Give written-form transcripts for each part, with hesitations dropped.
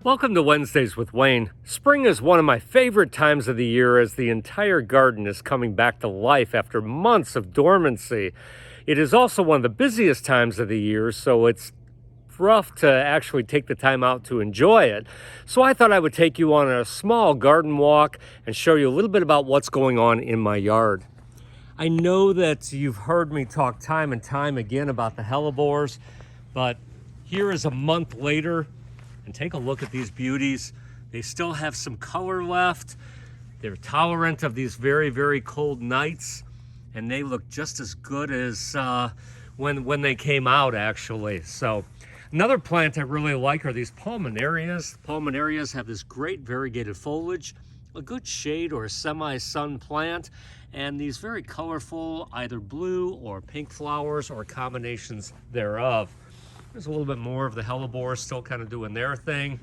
Welcome to Wednesdays with Wayne. Spring is one of my favorite times of the year as the entire garden is coming back to life after months of dormancy. It is also one of the busiest times of the year, so it's rough to actually take the time out to enjoy it. So I thought I would take you on a small garden walk and show you a little bit about what's going on in my yard. I know that you've heard me talk time and time again about the hellebores, but here is a month later. And take a look at these beauties. They still have some color left. They're tolerant of these very, very cold nights. And they look just as good as when they came out, actually. So another plant I really like are these palmanarias. Palmanarias have this great variegated foliage, a good shade or semi-sun plant, and these very colorful, either blue or pink flowers or combinations thereof. There's a little bit more of the hellebores still kind of doing their thing.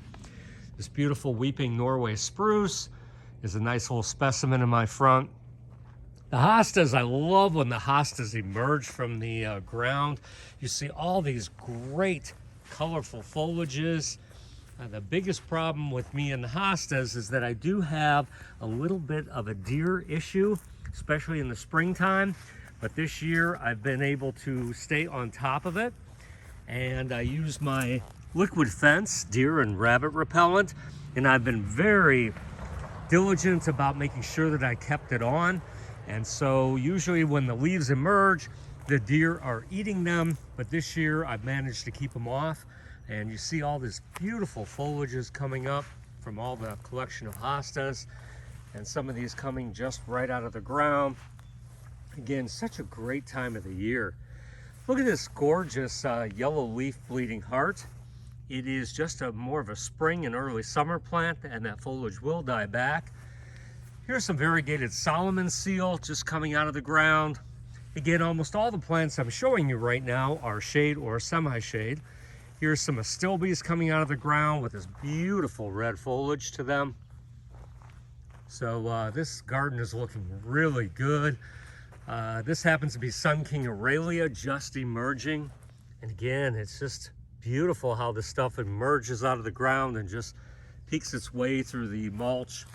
This beautiful weeping Norway spruce is a nice little specimen in my front. The hostas, I love when the hostas emerge from the ground. You see all these great colorful foliages. The biggest problem with me and the hostas is that I do have a little bit of a deer issue, especially in the springtime. But this year I've been able to stay on top of it. And I use my liquid fence, deer and rabbit repellent, and I've been very diligent about making sure that I kept it on. And so usually when the leaves emerge, the deer are eating them, but this year I've managed to keep them off. And you see all this beautiful foliages coming up from all the collection of hostas, and some of these coming just right out of the ground. Again, such a great time of the year. Look at this gorgeous yellow leaf bleeding heart. It is just more of a spring and early summer plant, and that foliage will die back. Here's some variegated Solomon seal just coming out of the ground. Again, almost all the plants I'm showing you right now are shade or semi-shade. Here's some astilbes coming out of the ground with this beautiful red foliage to them. So this garden is looking really good. This happens to be Sun King Aurelia just emerging. And again, it's just beautiful how this stuff emerges out of the ground and just peeks its way through the mulch.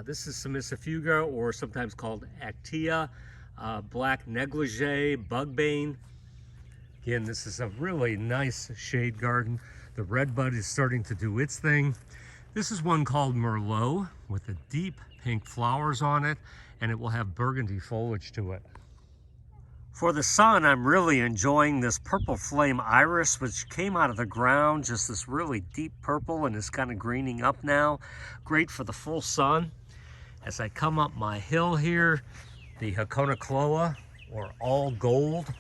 This is Semicifuga, or sometimes called Actea, black negligee, bugbane. Again, this is a really nice shade garden. The redbud is starting to do its thing. This is one called Merlot with the deep pink flowers on it, and it will have burgundy foliage to it. For the sun, I'm really enjoying this purple flame iris, which came out of the ground, just this really deep purple, and is kind of greening up now. Great for the full sun. As I come up my hill here, the Hakona Chloa, or all gold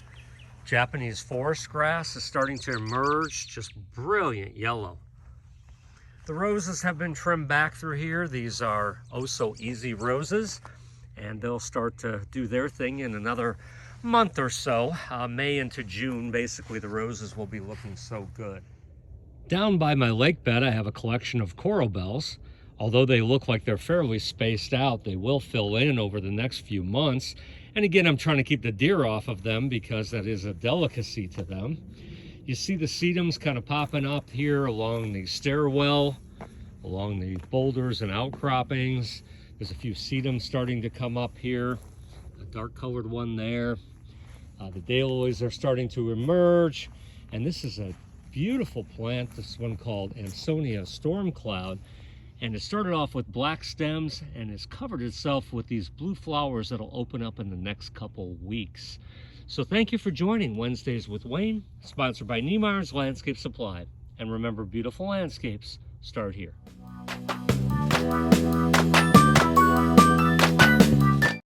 Japanese forest grass, is starting to emerge, just brilliant yellow. The roses have been trimmed back through here. These are Oh So Easy roses, and they'll start to do their thing in another month or so. May into June, basically, the roses will be looking so good. Down by my lake bed, I have a collection of coral bells. Although they look like they're fairly spaced out, they will fill in over the next few months. And again, I'm trying to keep the deer off of them because that is a delicacy to them. You see the sedums kind of popping up here along the stairwell, along the boulders and outcroppings. There's a few sedums starting to come up here, a dark colored one there. The daylilies are starting to emerge, and this is a beautiful plant, this one called Ansonia Stormcloud, and it started off with black stems and has covered itself with these blue flowers that'll open up in the next couple weeks. So thank you for joining Wednesdays with Wayne, sponsored by Niemeyer's Landscape Supply. And remember, beautiful landscapes start here.